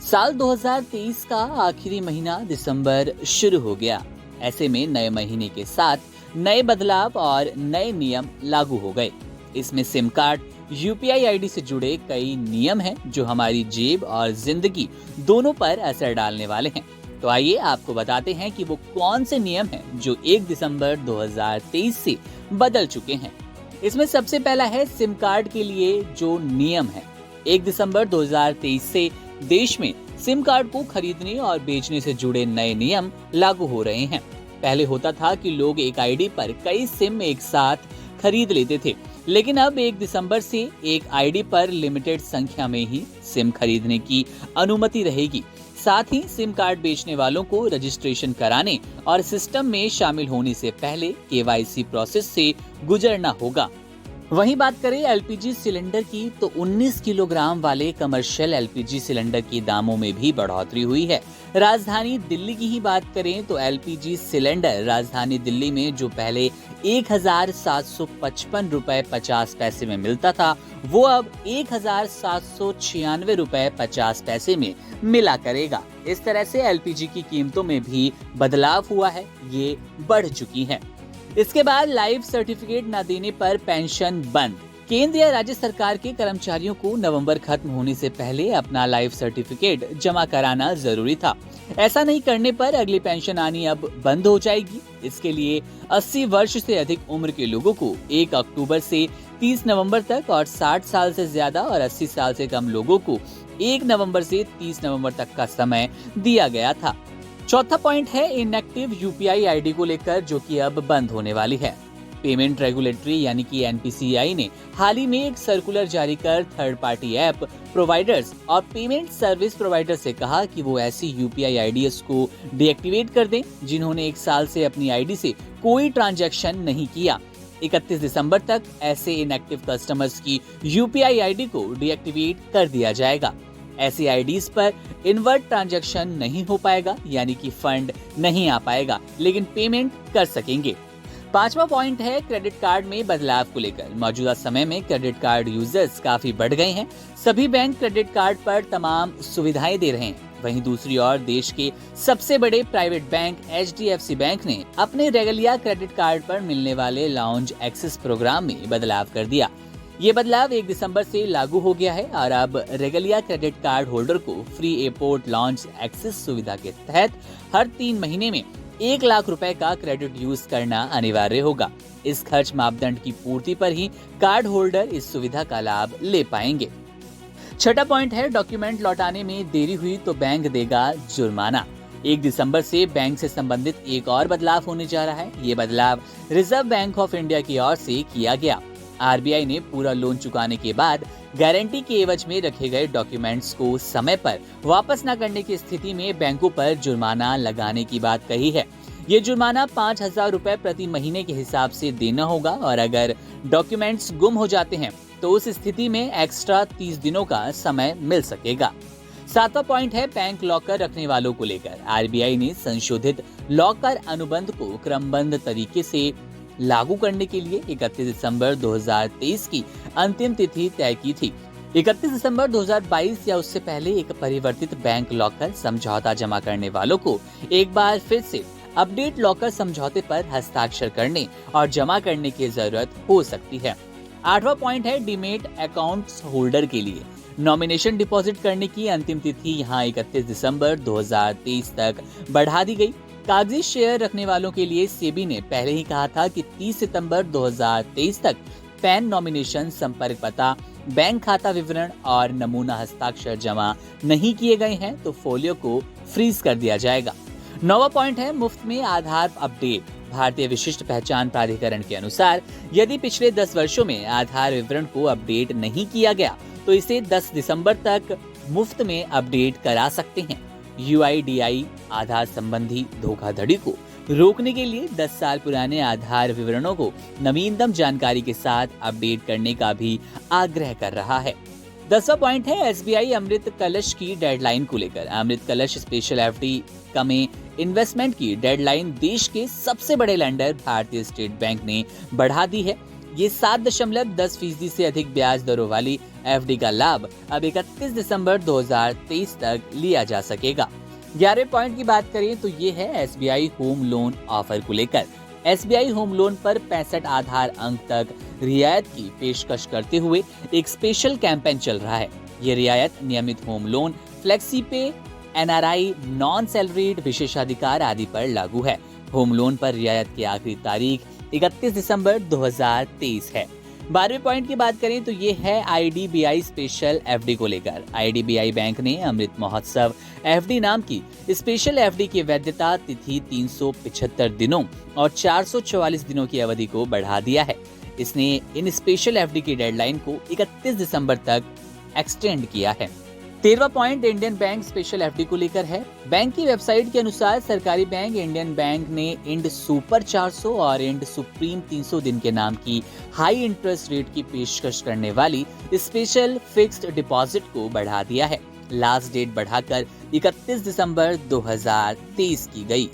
साल 2023 का आखिरी महीना दिसंबर शुरू हो गया। ऐसे में नए महीने के साथ नए बदलाव और नए नियम लागू हो गए। इसमें सिम कार्ड, यूपीआई आईडी से जुड़े कई नियम हैं जो हमारी जेब और जिंदगी दोनों पर असर डालने वाले हैं। तो आइए आपको बताते हैं कि वो कौन से नियम हैं जो 1 दिसंबर 2023 से बदल चुके हैं। इसमें सबसे पहला है सिम कार्ड के लिए जो नियम है। 1 दिसंबर 2023 से देश में सिम कार्ड को खरीदने और बेचने से जुड़े नए नियम लागू हो रहे हैं। पहले होता था कि लोग एक आईडी पर कई सिम एक साथ खरीद लेते थे, लेकिन अब 1 दिसंबर से एक आईडी पर लिमिटेड संख्या में ही सिम खरीदने की अनुमति रहेगी। साथ ही सिम कार्ड बेचने वालों को रजिस्ट्रेशन कराने और सिस्टम में शामिल होने से पहले केवाईसी प्रोसेस से गुजरना होगा। वहीं बात करें एलपीजी सिलेंडर की, तो 19 किलोग्राम वाले कमर्शियल एलपीजी सिलेंडर के दामों में भी बढ़ोतरी हुई है। राजधानी दिल्ली की ही बात करें तो एलपीजी सिलेंडर राजधानी दिल्ली में जो पहले 1,755 रुपए 50 पैसे में मिलता था, वो अब 1,796 रुपए 50 पैसे में मिला करेगा। इस तरह से एलपीजी की कीमतों में भी बदलाव हुआ है, ये बढ़ चुकी है। इसके बाद लाइफ सर्टिफिकेट न देने पर पेंशन बंद। केंद्र या राज्य सरकार के कर्मचारियों को नवंबर खत्म होने से पहले अपना लाइफ सर्टिफिकेट जमा कराना जरूरी था। ऐसा नहीं करने पर अगली पेंशन आनी अब बंद हो जाएगी। इसके लिए 80 वर्ष से अधिक उम्र के लोगों को 1 अक्टूबर से 30 नवंबर तक और 60 साल से ज्यादा और 80 साल से कम लोगों को 1 नवंबर से 30 नवंबर तक का समय दिया गया था। चौथा पॉइंट है इनएक्टिव यूपीआई आईडी को लेकर, जो कि अब बंद होने वाली है। पेमेंट रेगुलेटरी यानी कि एनपीसीआई ने हाल ही में एक सर्कुलर जारी कर थर्ड पार्टी ऐप प्रोवाइडर्स और पेमेंट सर्विस प्रोवाइडर से कहा कि वो ऐसी यूपीआई आईडीज को डीएक्टिवेट कर दें जिन्होंने 1 साल से अपनी आईडी से कोई ट्रांजैक्शन नहीं किया। 31 दिसंबर तक ऐसे इनएक्टिव कस्टमर्स की यूपीआई आईडी को डीएक्टिवेट कर दिया जाएगा। ऐसी आईडीज पर इनवर्ट ट्रांजैक्शन नहीं हो पाएगा, यानी कि फंड नहीं आ पाएगा, लेकिन पेमेंट कर सकेंगे। 5वां पॉइंट है क्रेडिट कार्ड में बदलाव को लेकर। मौजूदा समय में क्रेडिट कार्ड यूजर्स काफी बढ़ गए हैं। सभी बैंक क्रेडिट कार्ड पर तमाम सुविधाएं दे रहे हैं। वहीं दूसरी ओर देश के सबसे बड़े प्राइवेट बैंक एचडीएफसी बैंक ने अपने रेगलिया क्रेडिट कार्ड पर मिलने वाले लाउंज एक्सेस प्रोग्राम में बदलाव कर दिया। ये बदलाव 1 दिसंबर से लागू हो गया है और अब रेगलिया क्रेडिट कार्ड होल्डर को फ्री एयरपोर्ट लॉन्च एक्सेस सुविधा के तहत हर 3 महीने में 1 लाख रुपए का क्रेडिट यूज करना अनिवार्य होगा। इस खर्च मापदंड की पूर्ति पर ही कार्ड होल्डर इस सुविधा का लाभ ले पाएंगे। छठा पॉइंट है डॉक्यूमेंट लौटाने में देरी हुई तो बैंक देगा जुर्माना। 1 दिसंबर से बैंक से संबंधित एक और बदलाव होने जा रहा है। ये बदलाव रिजर्व बैंक ऑफ इंडिया की ओर से किया गया। आरबीआई ने पूरा लोन चुकाने के बाद गारंटी के एवज में रखे गए डॉक्यूमेंट्स को समय पर वापस न करने की स्थिति में बैंकों पर जुर्माना लगाने की बात कही है। ये जुर्माना 5,000 रुपए प्रति महीने के हिसाब से देना होगा और अगर डॉक्यूमेंट्स गुम हो जाते हैं तो उस स्थिति में एक्स्ट्रा 30 दिनों का समय मिल सकेगा। 7वां पॉइंट है बैंक लॉकर रखने वालों को लेकर। आरबीआई ने संशोधित लॉकर अनुबंध को क्रमबद्ध तरीके से लागू करने के लिए 31 दिसंबर 2023 की अंतिम तिथि तय की थी। 31 दिसंबर 2022 या उससे पहले एक परिवर्तित बैंक लॉकर समझौता जमा करने वालों को एक बार फिर से अपडेट लॉकर समझौते पर हस्ताक्षर करने और जमा करने की जरूरत हो सकती है। 8वां पॉइंट है डीमेट अकाउंट्स होल्डर के लिए नॉमिनेशन डिपॉजिट करने की अंतिम तिथि यहाँ 31 दिसंबर 2023 तक बढ़ा दी गई। कागजी शेयर रखने वालों के लिए सेबी ने पहले ही कहा था कि 30 सितंबर 2023 तक पैन नॉमिनेशन, संपर्क पता, बैंक खाता विवरण और नमूना हस्ताक्षर जमा नहीं किए गए हैं तो फोलियो को फ्रीज कर दिया जाएगा। 9वां पॉइंट है मुफ्त में आधार अपडेट। भारतीय विशिष्ट पहचान प्राधिकरण के अनुसार यदि पिछले 10 वर्षों में आधार विवरण को अपडेट नहीं किया गया तो इसे 10 दिसंबर तक मुफ्त में अपडेट करा सकते हैं। यूआईडीआई आधार संबंधी धोखाधड़ी को रोकने के लिए 10 साल पुराने आधार विवरणों को नवीनतम जानकारी के साथ अपडेट करने का भी आग्रह कर रहा है। 10वां पॉइंट है एसबीआई अमृत कलश की डेडलाइन को लेकर। अमृत कलश स्पेशल एफडी में इन्वेस्टमेंट की डेडलाइन देश के सबसे बड़े लेंडर भारतीय स्टेट बैंक ने बढ़ा दी है। ये 7.10% से अधिक ब्याज दरों वाली एफडी का लाभ अब 31 दिसंबर 2023 तक लिया जा सकेगा। 11वें पॉइंट की बात करें तो ये है एसबीआई होम लोन ऑफर को लेकर। एसबीआई होम लोन पर 65 आधार अंक तक रियायत की पेशकश करते हुए एक स्पेशल कैंपेन चल रहा है। ये रियायत नियमित होम लोन, फ्लेक्सी पे, एनआरआई, नॉन सैलरीड, विशेषाधिकार आदि पर लागू है। होम लोन पर रियायत की आखिरी तारीख 31 दिसंबर 2023 है। 12वें पॉइंट की बात करें तो ये है आईडीबीआई स्पेशल एफडी को लेकर। आईडीबीआई बैंक ने अमृत महोत्सव एफडी नाम की स्पेशल एफडी की वैधता तिथि 375 दिनों और 444 दिनों की अवधि को बढ़ा दिया है। इसने इन स्पेशल एफडी की डेडलाइन को 31 दिसंबर तक एक्सटेंड किया है। 13वां point Indian bank special FD को लेकर है। बैंक की वेबसाइट के अनुसार सरकारी बैंक इंडियन बैंक ने इंड सुपर 400 और इंड सुप्रीम 300 दिन के नाम की हाई इंटरेस्ट रेट की पेशकश करने वाली स्पेशल फिक्स्ड डिपॉजिट को बढ़ा दिया है। लास्ट डेट बढ़ाकर 31 दिसंबर 2023 की गई।